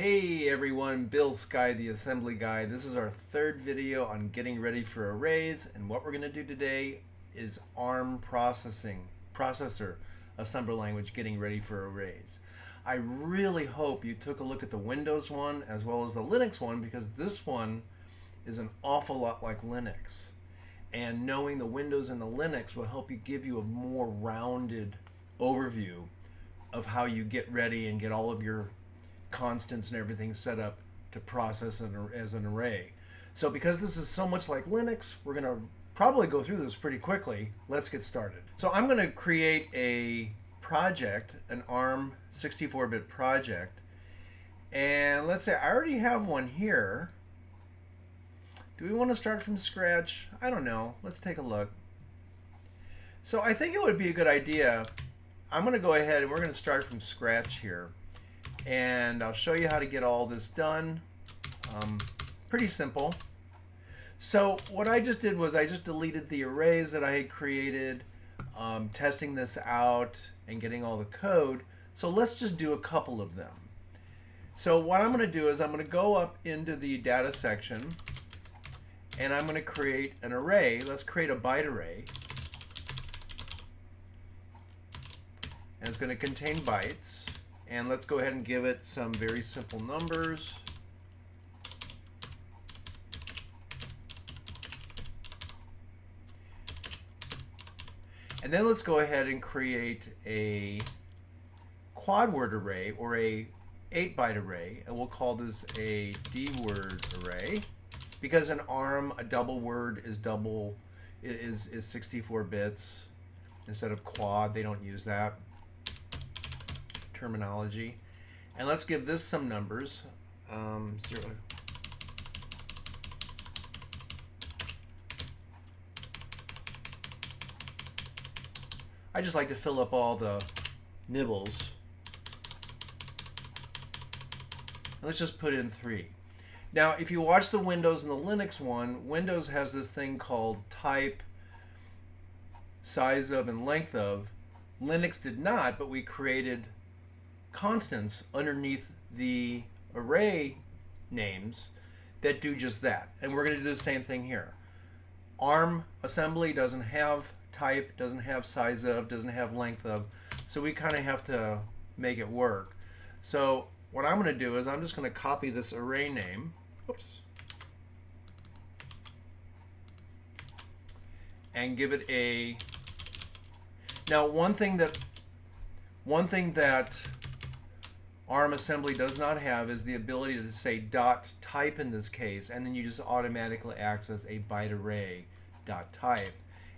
Hey everyone, Bill Sky, the assembly guy. This is our third video on getting ready for arrays, and what we're going to do today is ARM processor assembly language getting ready for arrays. I really hope you took a look at the Windows one as well as the Linux one, because this one is an awful lot like Linux. And knowing the Windows and the Linux will help you give you a more rounded overview of how you get ready and get all of your constants and everything set up to process as an array. So because this is so much like Linux, we're going to probably go through this pretty quickly. Let's get started. So I'm going to create a project, an ARM 64-bit project, and let's say I already have one here. Do we want to start from scratch? I don't know. Let's take a look. So I think it would be a good idea. I'm going to go ahead and we're going to start from scratch here. And I'll show you how to get all this done. Pretty simple. So what I just did was I just deleted the arrays that I had created, testing this out and getting all the code. So let's just do a couple of them. So what I'm going to do is I'm going to go up into the data section and I'm going to create an array. Let's create a byte array. And it's going to contain bytes. And let's go ahead and give it some very simple numbers. And then let's go ahead and create a quad word array, or a 8-byte array, and we'll call this a D-word array, because in ARM a double word is 64 bits instead of quad. They don't use that terminology. And let's give this some numbers. 0. I just like to fill up all the nibbles. And let's just put in 3. Now, if you watch the Windows and the Linux one, Windows has this thing called type, size of, and length of. Linux did not, but we created constants underneath the array names that do just that. And we're going to do the same thing here. ARM assembly doesn't have type, doesn't have size of, doesn't have length of, so we kind of have to make it work. So what I'm going to do is I'm just going to copy this array name, and give it a. Now one thing that ARM assembly does not have is the ability to say dot type in this case, and then you just automatically access a byte array dot type.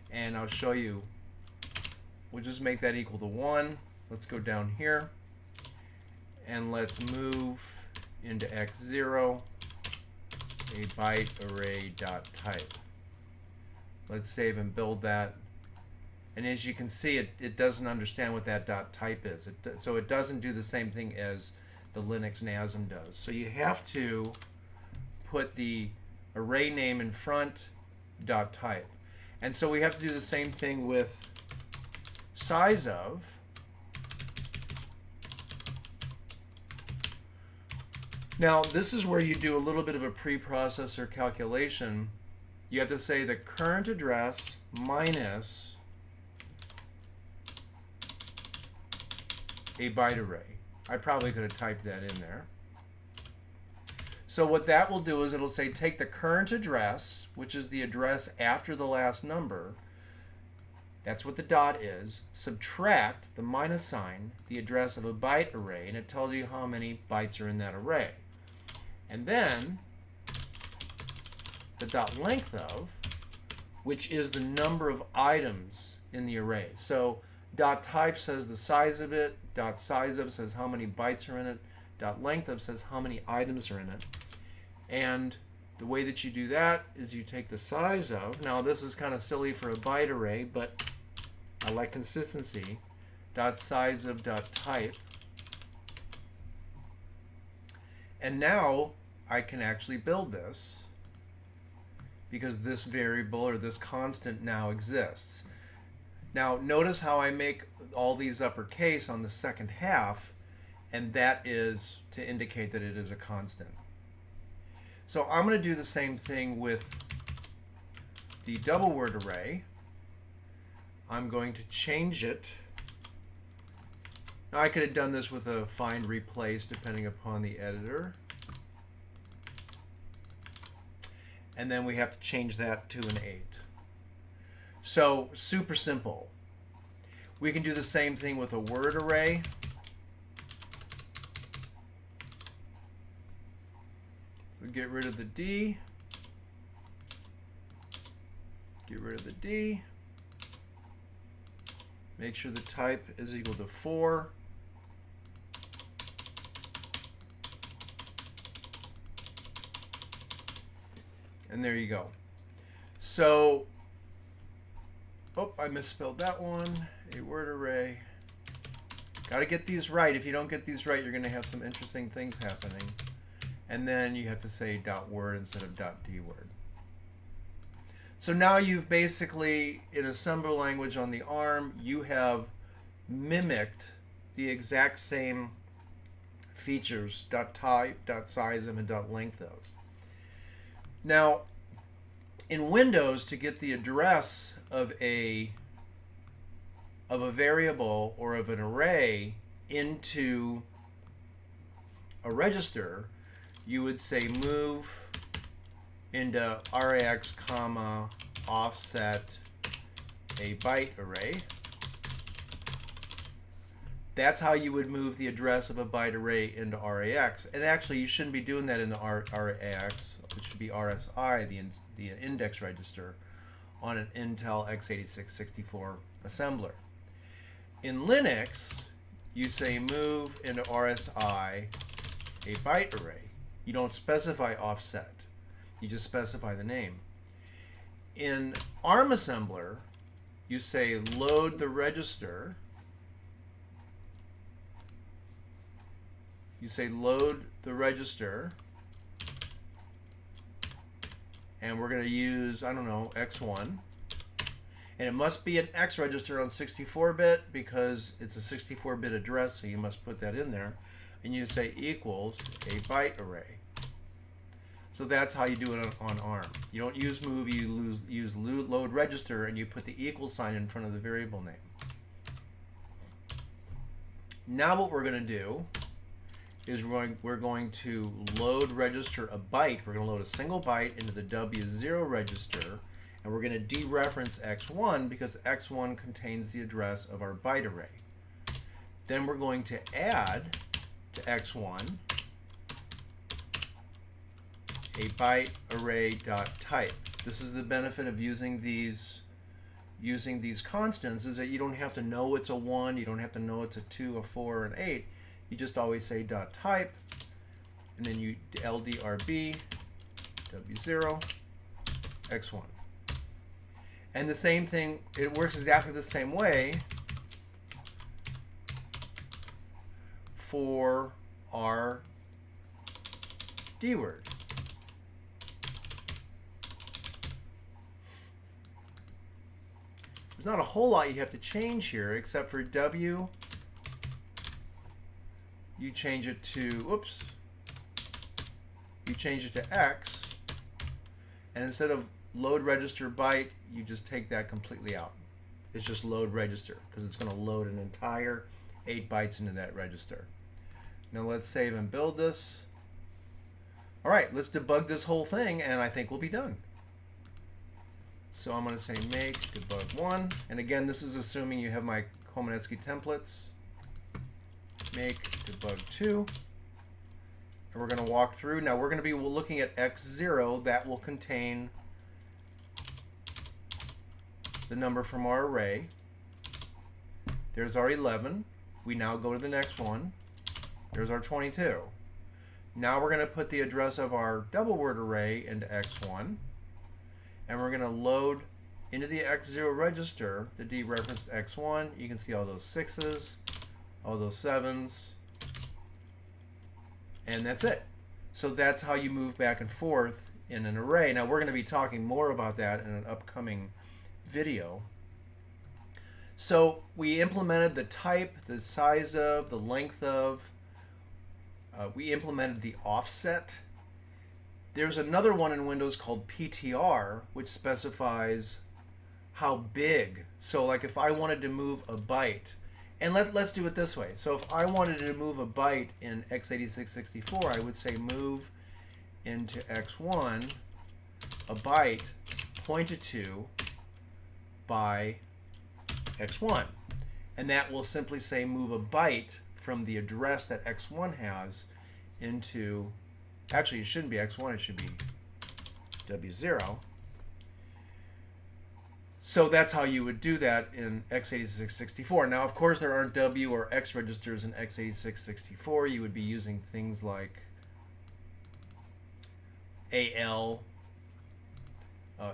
And I'll show you. We'll just make that equal to 1. Let's go down here and let's move into x0 a byte array dot type. Let's save and build that. And as you can see, it doesn't understand what that dot type is. So it doesn't do the same thing as the Linux MASM does. So you have to put the array name in front, dot type. And so we have to do the same thing with size of. Now this is where you do a little bit of a preprocessor calculation. You have to say the current address minus a byte array. I probably could have typed that in there. So what that will do is it'll say take the current address, which is the address after the last number, that's what the dot is, subtract the minus sign, the address of a byte array, and it tells you how many bytes are in that array. And then the dot length of, which is the number of items in the array. So dot type says the size of it, dot size of says how many bytes are in it, dot length of says how many items are in it. And the way that you do that is you take the size of, now this is kind of silly for a byte array, but I like consistency, dot size of dot type. And now I can actually build this because this variable or this constant now exists. Now notice how I make all these uppercase on the second half, and that is to indicate that it is a constant. So I'm going to do the same thing with the double word array. I'm going to change it. Now I could have done this with a find replace depending upon the editor. And then we have to change that to an 8. So super simple. We can do the same thing with a word array. So get rid of the D. Get rid of the D. Make sure the type is equal to 4. And there you go. So, oh, I misspelled that one. A word array. Got to get these right. If you don't get these right, you're going to have some interesting things happening. And then you have to say dot word instead of dot dword. So now you've basically, in assembler language on the ARM, you have mimicked the exact same features, dot type, dot size of, and dot length of. Now, in Windows, to get the address of a variable or of an array into a register, you would say move into RAX, comma, offset a byte array. That's how you would move the address of a byte array into RAX. And actually, you shouldn't be doing that in the RAX. It should be RSI, the index register, on an Intel x86-64 assembler. In Linux, you say move into RSI a byte array. You don't specify offset. You just specify the name. In ARM assembler, you say load the register. You say load the register, and we're going to use, I don't know, X1. And it must be an X register on 64-bit because it's a 64-bit address, so you must put that in there. And you say equals a byte array. So that's how you do it on ARM. You don't use move, you use load register, and you put the equal sign in front of the variable name. Now what we're going to do is we're going to load register a byte. We're going to load a single byte into the W0 register, and we're going to dereference X1 because X1 contains the address of our byte array. Then we're going to add to X1 a byte array dot type. This is the benefit of using these constants, is that you don't have to know it's a 1, you don't have to know it's a 2, a 4, or an 8. You just always say dot type, and then you LDRB W0 X1. And the same thing, it works exactly the same way for our dword. There's not a whole lot you have to change here, except for W, you change it to, oops, you change it to X, and instead of load register byte, you just take that completely out. It's just load register, because it's going to load an entire 8 bytes into that register. Now let's save and build this. All right, let's debug this whole thing, and I think we'll be done. So I'm going to say make debug 1, and again, this is assuming you have my Komanetsky templates. Make debug 2, and we're going to walk through. Now we're going to be looking at X0. That will contain the number from our array. There's our 11. We now go to the next one. There's our 22. Now we're going to put the address of our double word array into X1, and we're going to load into the X0 register the dereferenced X1. You can see all those 6s, all those 7s, and that's it. So that's how you move back and forth in an array. Now we're going to be talking more about that in an upcoming video. So we implemented the type, the size of, the length of. we implemented the offset. There's another one in Windows called PTR, which specifies how big. So like if I wanted to move a byte, and let's do it this way. So if I wanted to move a byte in x86-64, I would say move into x1 a byte pointed to by x1. And that will simply say move a byte from the address that x1 has into, actually it shouldn't be x1, it should be w0. So that's how you would do that in x86-64. Now, of course, there aren't W or X registers in x86-64. You would be using things like AL,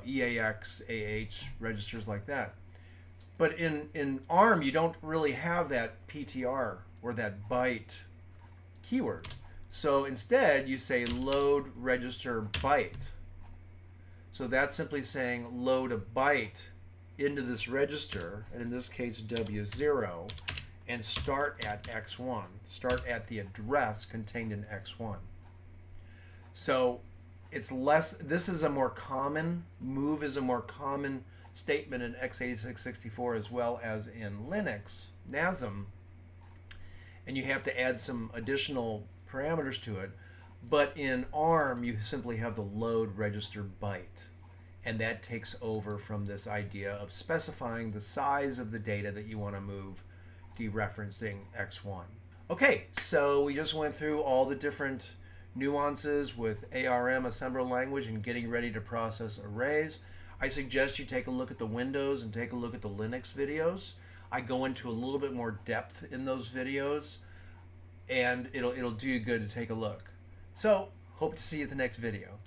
EAX, AH, registers like that. But in ARM, you don't really have that PTR or that byte keyword. So instead, you say load register byte. So that's simply saying load a byte into this register, and in this case W0, and start at X1. Start at the address contained in X1. So it's less, this is a more common, move is a more common statement in x86-64 as well as in Linux, MASM, and you have to add some additional parameters to it. But in ARM, you simply have the load register byte. And that takes over from this idea of specifying the size of the data that you want to move, dereferencing X1. Okay, so we just went through all the different nuances with ARM assembler language and getting ready to process arrays. I suggest you take a look at the Windows and take a look at the Linux videos. I go into a little bit more depth in those videos, and it'll do you good to take a look. So, hope to see you at the next video.